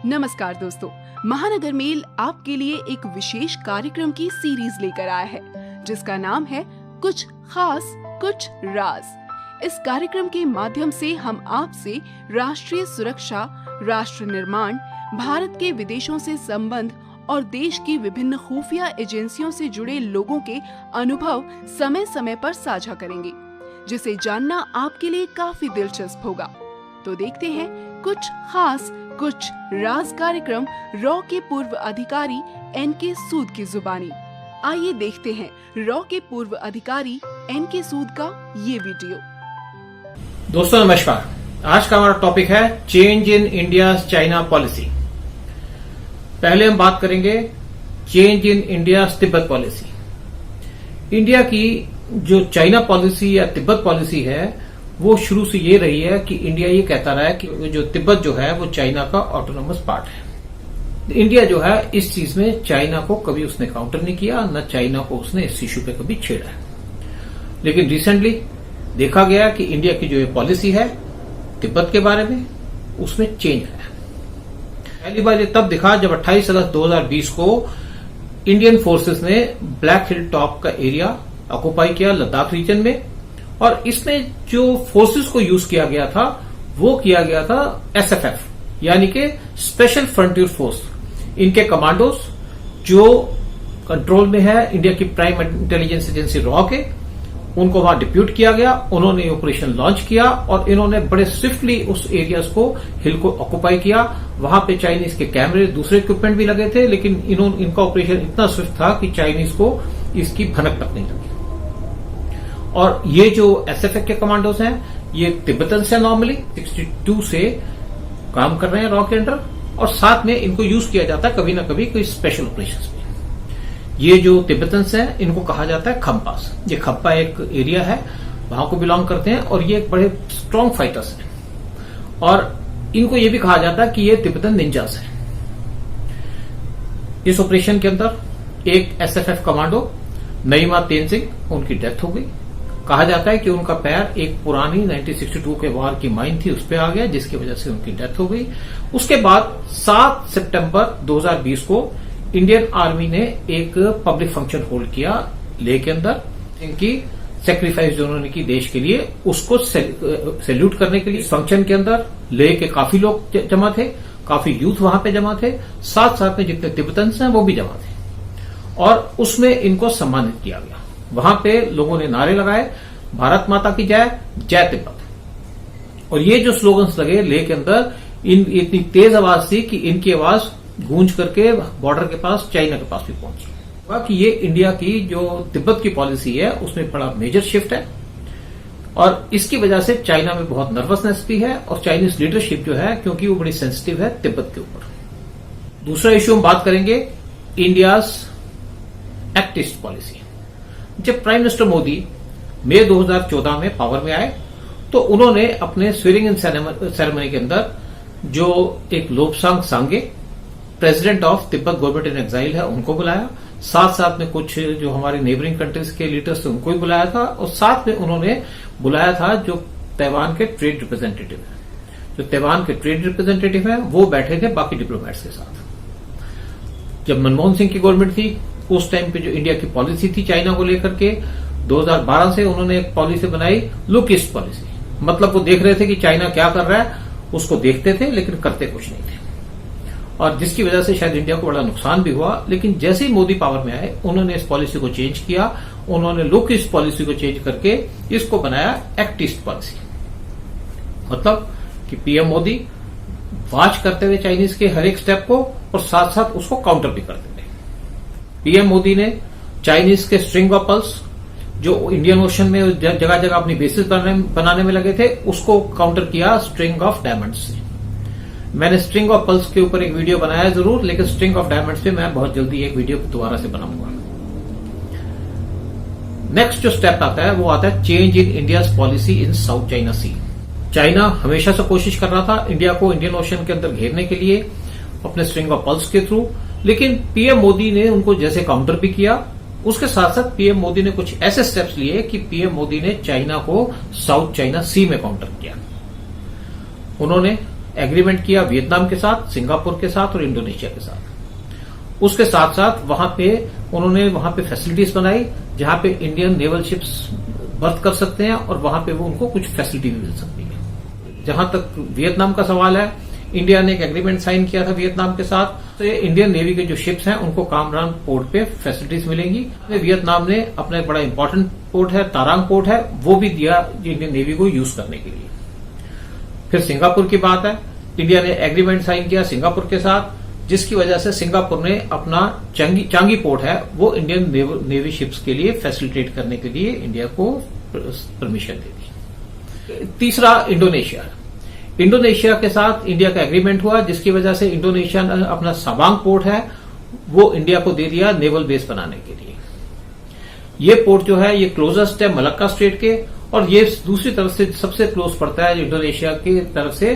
नमस्कार दोस्तों, महानगर मेल आपके लिए एक विशेष कार्यक्रम की सीरीज लेकर आया है जिसका नाम है कुछ खास कुछ राज। इस कार्यक्रम के माध्यम से हम आपसे राष्ट्रीय सुरक्षा, राष्ट्र निर्माण, भारत के विदेशों से संबंध और देश की विभिन्न खुफिया एजेंसियों से जुड़े लोगों के अनुभव समय समय पर साझा करेंगे, जिसे जानना आपके लिए काफी दिलचस्प होगा। तो देखते हैं कुछ खास कुछ राज कार्यक्रम रॉ के पूर्व अधिकारी एन.के. सूद की जुबानी। आइए देखते हैं रॉ के पूर्व अधिकारी एन.के. सूद का ये वीडियो। दोस्तों नमस्कार, आज का हमारा टॉपिक है change in India China policy. पहले हम बात करेंगे change in India Tibet policy. India की जो चाइना पॉलिसी या तिब्बत पॉलिसी है वो शुरू से ये रही है कि इंडिया ये कहता रहा है कि जो तिब्बत जो है वो चाइना का ऑटोनोमस पार्ट है। इंडिया जो है इस चीज में चाइना को कभी उसने काउंटर नहीं किया, न चाइना को उसने इस इश्यू पे कभी छेड़ा है। लेकिन रिसेंटली देखा गया कि इंडिया की जो ये पॉलिसी है तिब्बत के बारे में उसमें चेंज है। पहली बार ये तब दिखा जब 28 अगस्त 2020 को इंडियन फोर्सेस ने ब्लैक हिल टॉप का एरिया ऑक्युपाई किया लद्दाख रीजन में, और इसमें जो फोर्सेस को यूज किया गया था वो किया गया था एसएफएफ यानी कि स्पेशल फ्रंटियर फोर्स। इनके कमांडोज जो कंट्रोल में है इंडिया की प्राइम इंटेलिजेंस एजेंसी रॉ के, उनको वहां डिप्यूट किया गया। उन्होंने ऑपरेशन लॉन्च किया और इन्होंने बड़े स्विफ्टली उस एरियाज को हिल को ऑक्युपाई किया। वहां पे चाइनीज के कैमरे, दूसरे इक्विपमेंट भी लगे थे, लेकिन इनका ऑपरेशन इतना स्विफ्ट था कि चाइनीज को इसकी भनक तक नहीं लगी। और ये जो एसएफएफ के कमांडोज हैं ये तिब्बतन से नॉर्मली 62 से काम कर रहे हैं रॉ के अंडर, और साथ में इनको यूज किया जाता है कभी ना कभी कोई स्पेशल ऑपरेशंस में। ये जो तिब्बतन्स हैं इनको कहा जाता है खम्पास। ये खप्पा एक एरिया है, वहां को बिलोंग करते हैं और ये एक बड़े स्ट्रांग फाइटर्स हैं, और इनको ये भी कहा जाता है कि ये तिब्बतन निंजास हैं। इस ऑपरेशन के अंदर एक एसएफएफ कमांडो नईमा तेनजिंग, उनकी डेथ हो गई। कहा जाता है कि उनका पैर एक पुरानी 1962 के वार की माइन थी उस पर आ गया, जिसकी वजह से उनकी डेथ हो गई। उसके बाद 7 सितंबर 2020 को इंडियन आर्मी ने एक पब्लिक फंक्शन होल्ड किया लेह के अंदर। इनकी सेक्रीफाइस जो उन्होंने की देश के लिए, उसको सैल्यूट करने के लिए फंक्शन के अंदर लेह के काफी लोग जमा थे, काफी यूथ वहां पे जमा थे, साथ साथ में जितने तिब्बतन्स हैं वो भी जमा थे, और उसमें इनको सम्मानित किया गया। वहां पे लोगों ने नारे लगाए, भारत माता की जय, जय तिब्बत। और ये जो स्लोगन्स लगे लेह के अंदर, इतनी तेज आवाज थी कि इनकी आवाज गूंज करके बॉर्डर के पास, चाइना के पास भी पहुंची। कि ये इंडिया की जो तिब्बत की पॉलिसी है उसमें बड़ा मेजर शिफ्ट है, और इसकी वजह से चाइना में बहुत नर्वसनेस भी है, और चाइनीज लीडरशिप जो है क्योंकि वो बड़ी सेंसिटिव है तिब्बत के ऊपर। दूसरा इश्यू हम बात करेंगे इंडियाज एक्ट ईस्ट पॉलिसी। जब प्राइम मिनिस्टर मोदी मई 2014 में पावर में आए तो उन्होंने अपने स्वेरिंग इन सेरेमनी के अंदर जो एक Lobsang Sangay, president of Tibet government in exile है, उनको बुलाया। साथ साथ में कुछ जो हमारे नेबरिंग कंट्रीज के लीडर्स थे उनको भी बुलाया था, और साथ में उन्होंने बुलाया था जो ताइवान के ट्रेड रिप्रेजेंटेटिव है। जो ताइवान के ट्रेड रिप्रेजेंटेटिव है वो बैठे थे बाकी डिप्लोमेट्स के साथ। जब मनमोहन सिंह की गवर्नमेंट थी उस टाइम पे जो इंडिया की पॉलिसी थी चाइना को लेकर के, 2012 से उन्होंने एक पॉलिसी बनाई लुक ईस्ट पॉलिसी। मतलब वो देख रहे थे कि चाइना क्या कर रहा है, उसको देखते थे लेकिन करते कुछ नहीं थे, और जिसकी वजह से शायद इंडिया को बड़ा नुकसान भी हुआ। लेकिन जैसे ही मोदी पावर में आए उन्होंने इस पॉलिसी को चेंज किया, उन्होंने लुक ईस्ट पॉलिसी को चेंज करके इसको बनाया एक्ट ईस्ट पॉलिसी। मतलब कि पीएम मोदी वॉच करते हुए चाइनीज के हर एक स्टेप को, और साथ साथ उसको काउंटर भी करते थे। पीएम मोदी ने चाइनीज के स्ट्रिंग ऑफ पल्स जो इंडियन ओशन में जगह जगह अपनी बेसिस बनाने में लगे थे, उसको काउंटर किया स्ट्रिंग ऑफ डायमंड्स से। मैंने स्ट्रिंग ऑफ पल्स के ऊपर एक वीडियो बनाया जरूर, लेकिन स्ट्रिंग ऑफ डायमंड्स पे मैं बहुत जल्दी एक वीडियो दोबारा से बनाऊंगा। नेक्स्ट जो स्टेप आता है वो आता है change in India's policy in South China Sea. China हमेशा से कोशिश कर रहा था इंडिया को इंडियन ओशन के अंदर घेरने के लिए अपने स्ट्रिंग ऑफ पल्स के थ्रू, लेकिन पीएम मोदी ने उनको जैसे काउंटर भी किया, उसके साथ साथ पीएम मोदी ने कुछ ऐसे स्टेप्स लिए कि पीएम मोदी ने चाइना को साउथ चाइना सी में काउंटर किया। उन्होंने एग्रीमेंट किया वियतनाम के साथ, सिंगापुर के साथ और इंडोनेशिया के साथ। उसके साथ साथ वहां पे उन्होंने वहां पे फैसिलिटीज बनाई जहां पे इंडियन नेवल शिप्स बर्थ कर सकते हैं और वहां पे वो उनको कुछ फैसिलिटी भी मिल सकती है। जहां तक वियतनाम का सवाल है, इंडिया ने एक एग्रीमेंट साइन किया था वियतनाम के साथ, तो ये इंडियन नेवी के जो शिप्स हैं उनको कामरान पोर्ट पे फैसिलिटीज मिलेंगी। वियतनाम ने अपना एक बड़ा इंपॉर्टेंट पोर्ट है, तारांग पोर्ट है, वो भी दिया इंडियन नेवी को यूज करने के लिए। फिर सिंगापुर की बात है, इंडिया ने एग्रीमेंट साइन किया सिंगापुर के साथ, जिसकी वजह से सिंगापुर ने अपना चांगी पोर्ट है वो इंडियन नेवी शिप्स के लिए फैसिलिटेट करने के लिए इंडिया को परमिशन दे दी। तीसरा इंडोनेशिया के साथ इंडिया का एग्रीमेंट हुआ, जिसकी वजह से इंडोनेशिया ने अपना सबांग पोर्ट है वो इंडिया को दे दिया नेवल बेस बनाने के लिए। ये पोर्ट जो है ये क्लोजेस्ट है मलक्का स्ट्रेट के, और ये दूसरी तरफ से सबसे क्लोज पड़ता है इंडोनेशिया की तरफ से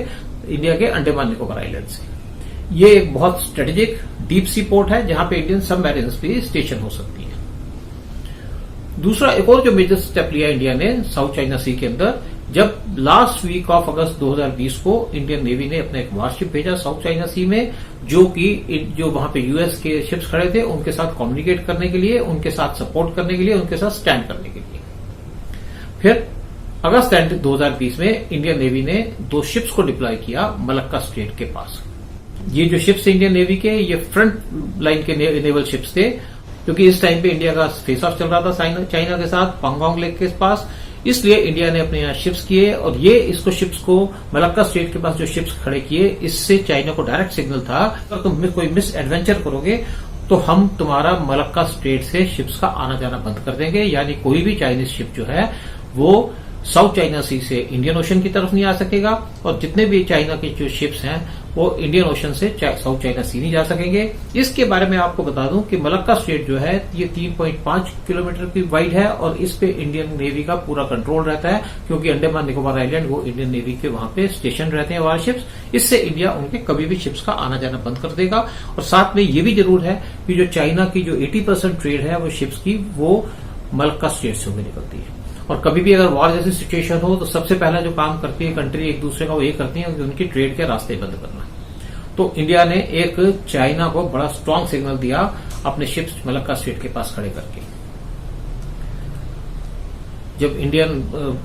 इंडिया के अंडमान निकोबार आइलैंड से। ये एक बहुत स्ट्रेटेजिक डीप सी पोर्ट है जहां पे इंडियन सबमरीन्स भी स्टेशन हो सकती है। दूसरा एक और जो मेजर स्टेप लिया इंडिया ने साउथ चाइना सी के अंदर, जब लास्ट वीक ऑफ अगस्त 2020 को इंडियन नेवी ने अपना एक वारशिप भेजा साउथ चाइना सी में, जो वहां पे यूएस के शिप्स खड़े थे उनके साथ कम्युनिकेट करने के लिए, उनके साथ सपोर्ट करने के लिए, उनके साथ स्टैंड करने के लिए। फिर अगस्त 2020 में इंडियन नेवी ने 2 शिप्स को डिप्लॉय किया मलक्का स्ट्रेट के पास। ये जो शिप्स थे इंडियन नेवी के, ये फ्रंट लाइन के नेवल शिप्स थे, क्योंकि इस टाइम पे इंडिया का फेस ऑफ चल रहा था चाइना के साथ पैंगोंग लेक के पास, इसलिए इंडिया ने अपने यहां शिप्स किए। और ये इसको शिप्स को मलक्का स्ट्रेट के पास जो शिप्स खड़े किए, इससे चाइना को डायरेक्ट सिग्नल था अगर तुम कोई मिस एडवेंचर करोगे तो हम तुम्हारा मलक्का स्ट्रेट से शिप्स का आना जाना बंद कर देंगे, यानी कोई भी चाइनीज शिप जो है वो साउथ चाइना सी से इंडियन ओशन की तरफ नहीं आ सकेगा, और जितने भी चाइना के जो शिप्स हैं वो इंडियन ओशन से साउथ चाइना सी नहीं जा सकेंगे। इसके बारे में आपको बता दूं कि मलक्का स्ट्रेट जो है ये 3.5 किलोमीटर की वाइड है, और इस पे इंडियन नेवी का पूरा कंट्रोल रहता है, क्योंकि अंडमान निकोबार आइलैंड वो इंडियन नेवी के वहां पे स्टेशन रहते हैं वारशिप्स। इससे इंडिया उनके कभी भी शिप्स का आना जाना बंद कर देगा। और साथ में ये भी जरूर है कि जो चाइना की जो 80% ट्रेड है वो शिप्स की, वो मलक्का स्ट्रेट से होकर निकलती है। और कभी भी अगर वॉर जैसी सिचुएशन हो तो सबसे पहला जो काम करती है कंट्री एक दूसरे का वो ये करती है कि उनकी ट्रेड के रास्ते बंद करना। तो इंडिया ने एक चाइना को बड़ा स्ट्रांग सिग्नल दिया अपने शिप्स मलक्का स्ट्रेट के पास खड़े करके। जब इंडियन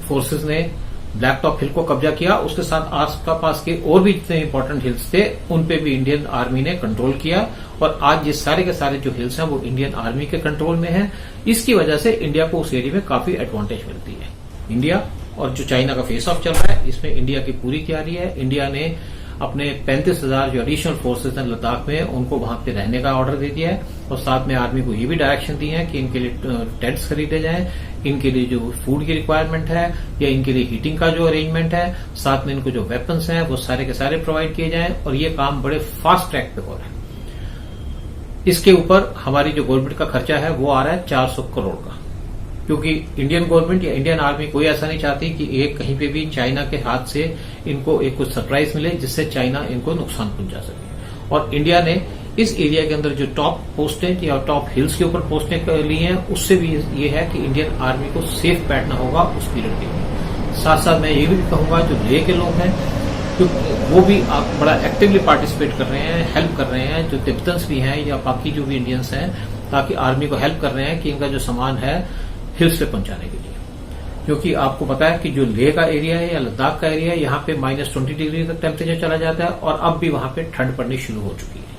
फोर्सेस ने ब्लैक टॉप हिल को कब्जा किया, उसके साथ आस पास के और भी जितने इंपॉर्टेंट हिल्स थे उन पे भी इंडियन आर्मी ने कंट्रोल किया, और आज ये सारे के सारे जो हिल्स हैं वो इंडियन आर्मी के कंट्रोल में हैं। इसकी वजह से इंडिया को उस एरिया में काफी एडवांटेज मिलती है। इंडिया और जो चाइना का फेस ऑफ चल रहा है इसमें इंडिया की पूरी तैयारी है। इंडिया ने अपने 35,000 जो एडिशनल फोर्सेज हैं लद्दाख में, उनको वहां पे रहने का ऑर्डर दे दिया है, और साथ में आर्मी को ये भी डायरेक्शन दी है कि इनके लिए टेंट्स खरीदे जाएं, इनके लिए जो फूड की रिक्वायरमेंट है या इनके लिए हीटिंग का जो अरेंजमेंट है, साथ में इनको जो वेपन्स हैं वो सारे के सारे प्रोवाइड किए जाएं, और ये काम बड़े फास्ट ट्रैक पे हो रहा है। इसके ऊपर हमारी जो गवर्नमेंट का खर्चा है वो आ रहा है 400 करोड़ का, क्योंकि इंडियन गवर्नमेंट या इंडियन आर्मी कोई ऐसा नहीं चाहती कि एक कहीं पे भी चाइना के हाथ से इनको एक कुछ सरप्राइज मिले जिससे चाइना इनको नुकसान पहुंचा सके। और इंडिया ने इस एरिया के अंदर जो टॉप पोस्टें या टॉप हिल्स के ऊपर पोस्टें ली हैं, उससे भी ये है कि इंडियन आर्मी को सेफ बैठना होगा उस पीरियड के लिए। साथ साथ मैं ये भी कहूंगा जो लेह के लोग हैं वो भी बड़ा एक्टिवली पार्टिसिपेट कर रहे हैं, हेल्प कर रहे हैं, जो तिब्बतन्स भी हैं या बाकी जो भी इंडियंस हैं, ताकि आर्मी को हेल्प कर रहे हैं कि इनका जो सामान है हिल्स पे पहुंचाने के लिए। क्योंकि आपको पता है कि जो लेह का एरिया है या लद्दाख का एरिया है, यहाँ पे -20 डिग्री तक टेम्परेचर चला जाता है, और अब भी वहां पे ठंड पड़नी शुरू हो चुकी है।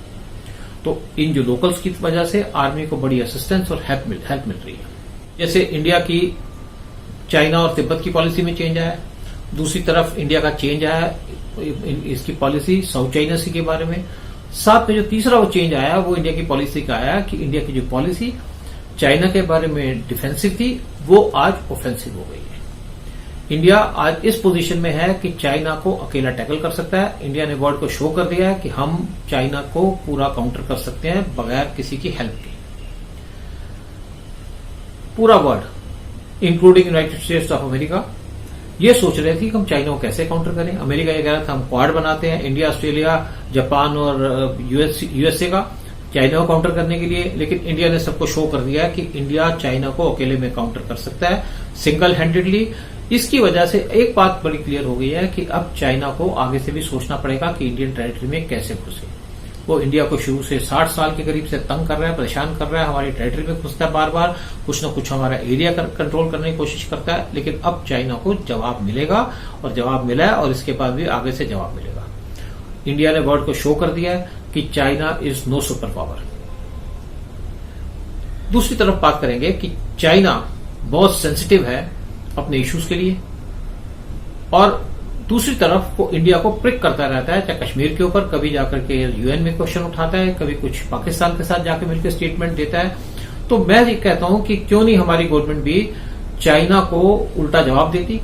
तो इन जो लोकल्स की वजह से आर्मी को बड़ी असिस्टेंस और हेल्प मिल रही है। जैसे इंडिया की चाइना और तिब्बत की पॉलिसी में चेंज आया, दूसरी तरफ इंडिया का चेंज आया इसकी पॉलिसी साउथ चाइना सी के बारे में। साथ में जो तीसरा वो चेंज आया वो इंडिया की पॉलिसी का आया कि इंडिया की जो पॉलिसी चाइना के बारे में डिफेंसिव थी वो आज ऑफेंसिव हो गई है। इंडिया आज इस पोजीशन में है कि चाइना को अकेला टैकल कर सकता है। इंडिया ने वर्ल्ड को शो कर दिया है कि हम चाइना को पूरा काउंटर कर सकते हैं बगैर किसी की हेल्प के। पूरा world including United states of America ये सोच रहे थे कि हम चाइना को कैसे काउंटर करें। अमेरिका ये कह रहा था हम क्वाड बनाते हैं, इंडिया, ऑस्ट्रेलिया, जापान और यूएसए का, चाइना को काउंटर करने के लिए। लेकिन इंडिया ने सबको शो कर दिया है कि इंडिया चाइना को अकेले में काउंटर कर सकता है। Single handedly. इसकी वजह से एक बात बड़ी क्लियर हो गई है कि अब चाइना को आगे से भी सोचना पड़ेगा कि इंडियन टेरिटरी में कैसे घुसे। वो इंडिया को शुरू से 60 साल के करीब से तंग कर रहा है, परेशान कर रहा है, हमारी टेरिटरी में घुसता है, बार बार कुछ न कुछ हमारा एरिया कंट्रोल करने की कोशिश करता है। लेकिन अब चाइना को जवाब मिलेगा, और जवाब मिला है, और इसके बाद भी आगे से जवाब मिलेगा। इंडिया ने वर्ल्ड को शो कर दिया है कि China is no super power. दूसरी तरफ बात करेंगे कि चाइना बहुत सेंसिटिव है अपने इश्यूज के लिए, और दूसरी तरफ वो इंडिया को प्रिक करता रहता है, चाहे कश्मीर के ऊपर, कभी जाकर के यूएन में क्वेश्चन उठाता है, कभी कुछ पाकिस्तान के साथ जाकर मिलकर स्टेटमेंट देता है। तो मैं ये कहता हूं कि क्यों नहीं हमारी गवर्नमेंट भी चाइना को उल्टा जवाब देती।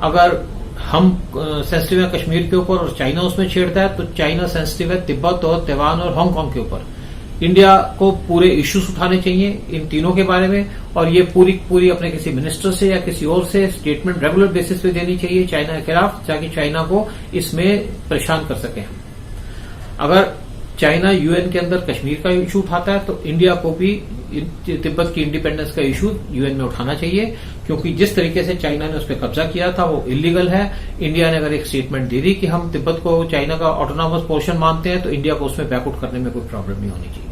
अगर हम सेंसिटिव है कश्मीर के ऊपर और चाइना उसमें छेड़ता है, तो चाइना सेंसिटिव है तिब्बत और तैवान और हांगकांग के ऊपर। इंडिया को पूरे इश्यूज उठाने चाहिए इन तीनों के बारे में, और ये पूरी अपने किसी मिनिस्टर से या किसी और से स्टेटमेंट रेगुलर बेसिस पे देनी चाहिए चाइना के खिलाफ, ताकि चाइना को इसमें परेशान कर सके। अगर चाइना यूएन के अंदर कश्मीर का इशू उठाता है, तो इंडिया को भी तिब्बत की इंडिपेंडेंस का इशू यूएन में उठाना चाहिए, क्योंकि जिस तरीके से चाइना ने उस पर कब्जा किया था वो इलीगल है। इंडिया ने अगर एक स्टेटमेंट दे दी कि हम तिब्बत को चाइना का ऑटोनॉमस पोर्शन मानते हैं, तो इंडिया को उसमें बैकआउट करने में कोई प्रॉब्लम नहीं होनी चाहिए।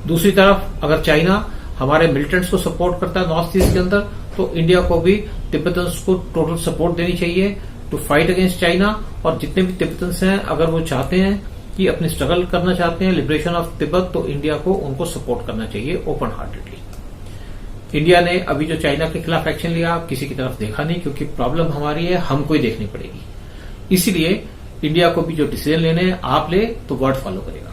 दूसरी तरफ अगर चाइना हमारे मिलिटेंट्स को सपोर्ट करता है नॉर्थ ईस्ट के अंदर, तो इंडिया को भी तिब्बतन्स को टोटल सपोर्ट देनी चाहिए टू फाइट अगेंस्ट चाइना। और जितने भी तिब्बतन्स हैं, अगर वो चाहते हैं कि अपनी स्ट्रगल करना चाहते हैं लिबरेशन ऑफ तिब्बत, तो इंडिया को उनको सपोर्ट करना चाहिए ओपन हार्टेडली। इंडिया ने अभी जो चाइना के खिलाफ एक्शन लिया, किसी की तरफ देखा नहीं, क्योंकि प्रॉब्लम हमारी है, हमको ही देखनी पड़ेगी। इसीलिए इंडिया को भी जो डिसीजन लेने हैं आप ले, तो वर्ल्ड फॉलो करेगा।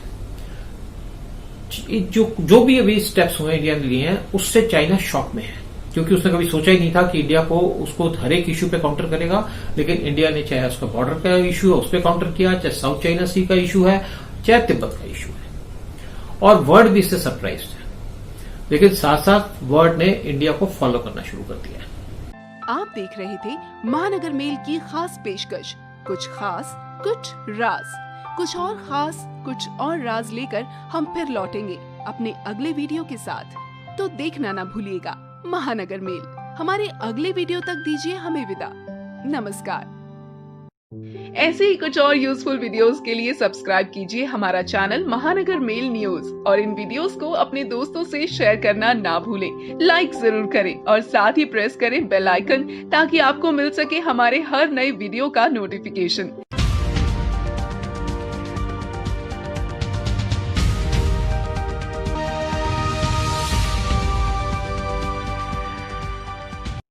जो भी अभी स्टेप्स हुए इंडिया ने लिए हैं, उससे चाइना शॉक में है, क्योंकि उसने कभी सोचा ही नहीं था कि इंडिया को उसको हर एक इश्यू पे काउंटर करेगा। लेकिन इंडिया ने चाहे उसका बॉर्डर का इश्यू है उस पर काउंटर किया, चाहे साउथ चाइना सी का इश्यू है, चाहे तिब्बत का इश्यू है, और वर्ल्ड भी इससे सरप्राइज है। लेकिन साथ साथ वर्ल्ड ने इंडिया को फॉलो करना शुरू कर दिया है। आप देख रहे थे महानगर मेल की खास पेशकश, कुछ खास कुछ राज। कुछ और खास कुछ और राज लेकर हम फिर लौटेंगे अपने अगले वीडियो के साथ, तो देखना ना भूलिएगा महानगर मेल। हमारे अगले वीडियो तक दीजिए हमें विदा। नमस्कार। ऐसे ही कुछ और यूजफुल वीडियोस के लिए सब्सक्राइब कीजिए हमारा चैनल महानगर मेल न्यूज, और इन वीडियोस को अपने दोस्तों से शेयर करना ना भूलें। लाइक जरूर करें और साथ ही प्रेस करें बेल आइकन, ताकि आपको मिल सके हमारे हर नए वीडियो का नोटिफिकेशन।